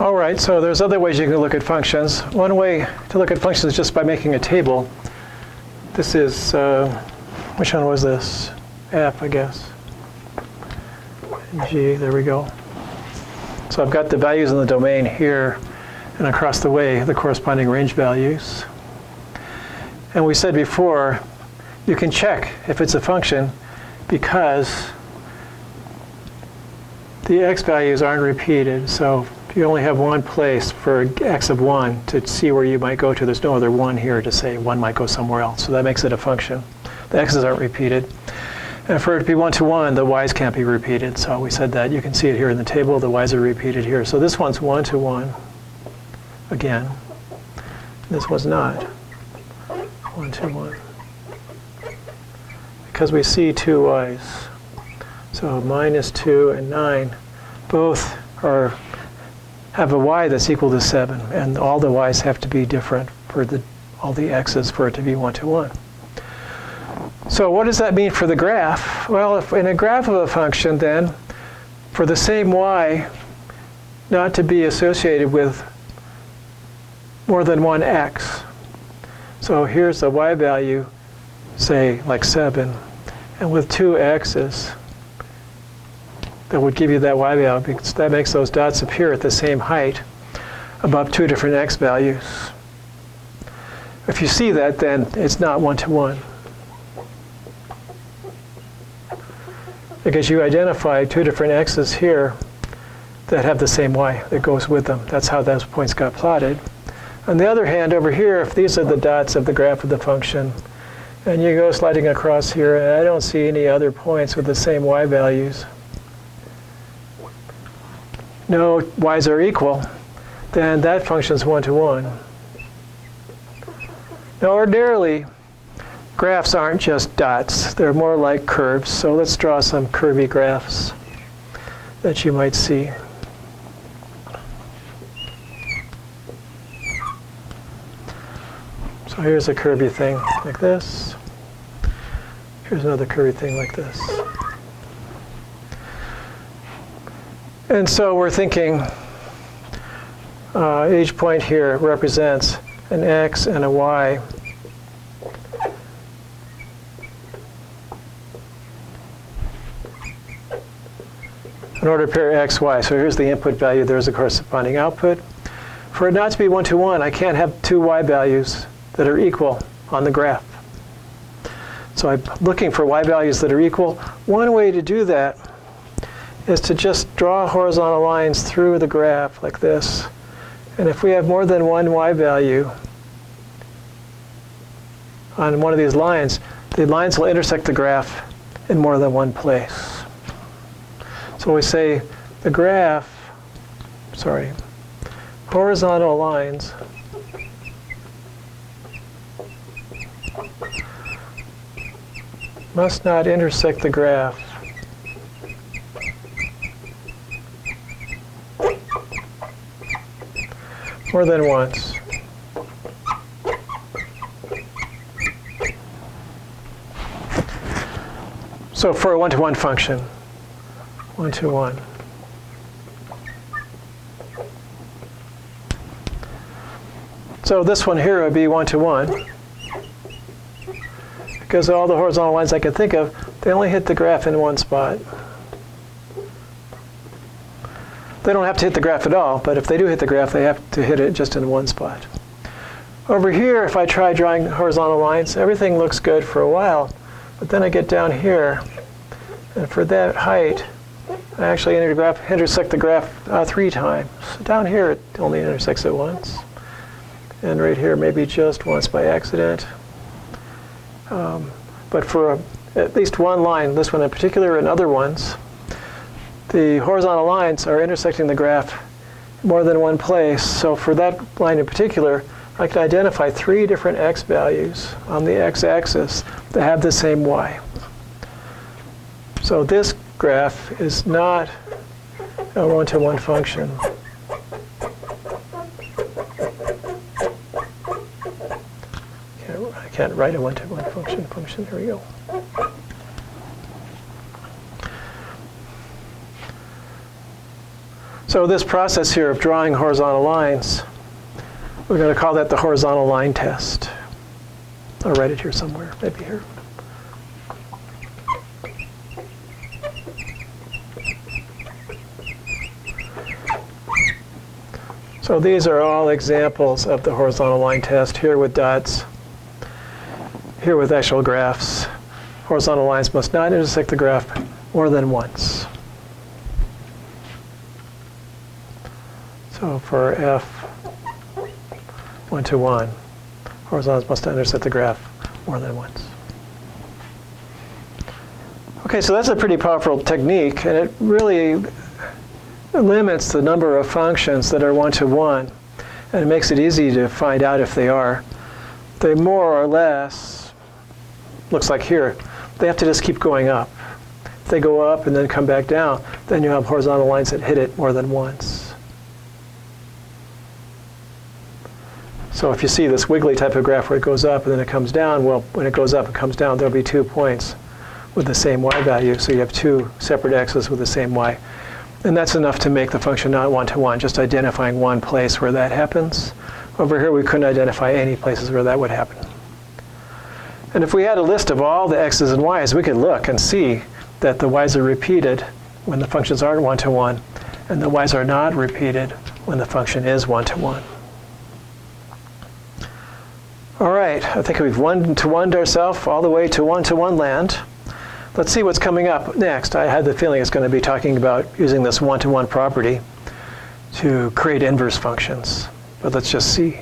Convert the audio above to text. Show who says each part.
Speaker 1: All right, so there's other ways you can look at functions. One way to look at functions is just by making a table. This is, which one was this? F, I guess. G, there we go. So I've got the values in the domain here, and across the way, the corresponding range values. And we said before, you can check if it's a function because the x values aren't repeated. So you only have one place for x of 1 to see where you might go to. There's no other 1 here to say 1 might go somewhere else. So that makes it a function. The x's aren't repeated. And for it to be 1 to 1, the y's can't be repeated. So we said that. You can see it here in the table. The y's are repeated here. So this one's 1 to 1 again. This one's not 1 to 1. Because we see two y's. So -2 and 9 both have a y that's equal to 7. And all the y's have to be different for all the x's for it to be 1 to 1. So what does that mean for the graph? Well, if in a graph of a function, then, for the same y not to be associated with more than one x. So here's the y value, say, like 7. And with two x's, that would give you that y value, because that makes those dots appear at the same height above two different x values. If you see that, then it's not 1 to 1. Because you identify two different x's here that have the same y that goes with them. That's how those points got plotted. On the other hand, over here, if these are the dots of the graph of the function, and you go sliding across here, and I don't see any other points with the same y values, no y's are equal, then that function is 1 to 1. Now ordinarily, graphs aren't just dots. They're more like curves. So let's draw some curvy graphs that you might see. So here's a curvy thing like this. Here's another curvy thing like this. And so we're thinking each point here represents an x and a y. In order to pair x, y. So here's the input value. There's a corresponding output. For it not to be 1 to 1, I can't have two y values that are equal on the graph. So I'm looking for y values that are equal. One way to do that is to just draw horizontal lines through the graph like this. And if we have more than one y value on one of these lines, the lines will intersect the graph in more than one place. So we say the graph, horizontal lines must not intersect the graph more than once. So for a 1 to 1 function, 1 to 1. So this one here would be 1 to 1. Because all the horizontal lines I can think of, they only hit the graph in one spot. They don't have to hit the graph at all, but if they do hit the graph, they have to hit it just in one spot. Over here, if I try drawing horizontal lines, everything looks good for a while, but then I get down here, and for that height, I actually intersect the graph 3 times. So down here, it only intersects it once. And right here, maybe just once by accident. But for at least one line, this one in particular and other ones, the horizontal lines are intersecting the graph more than one place. So for that line in particular, I can identify 3 different x values on the x-axis that have the same y. So this graph is not a 1 to 1 function. I can't write a 1 to 1 function. Here we go. So this process here of drawing horizontal lines, we're going to call that the horizontal line test. I'll write it here somewhere, maybe here. So these are all examples of the horizontal line test, here with dots, here with actual graphs. Horizontal lines must not intersect the graph more than once. So for f 1 to 1, horizontals must not intersect the graph more than once. Okay, so that's a pretty powerful technique, and it really limits the number of functions that are 1 to 1, and it makes it easy to find out if they are. They more or less, looks like here, they have to just keep going up. If they go up and then come back down, then you have horizontal lines that hit it more than once. So if you see this wiggly type of graph where it goes up and then it comes down, well, when it goes up and comes down, there'll be 2 points with the same y value. So you have 2 separate x's with the same y. And that's enough to make the function not 1 to 1, just identifying one place where that happens. Over here, we couldn't identify any places where that would happen. And if we had a list of all the x's and y's, we could look and see that the y's are repeated when the functions aren't 1 to 1, and the y's are not repeated when the function is 1 to 1. All right, I think we've 1 to 1'd ourselves all the way to 1 to 1 land. Let's see what's coming up next. I had the feeling it's going to be talking about using this 1 to 1 property to create inverse functions, but let's just see.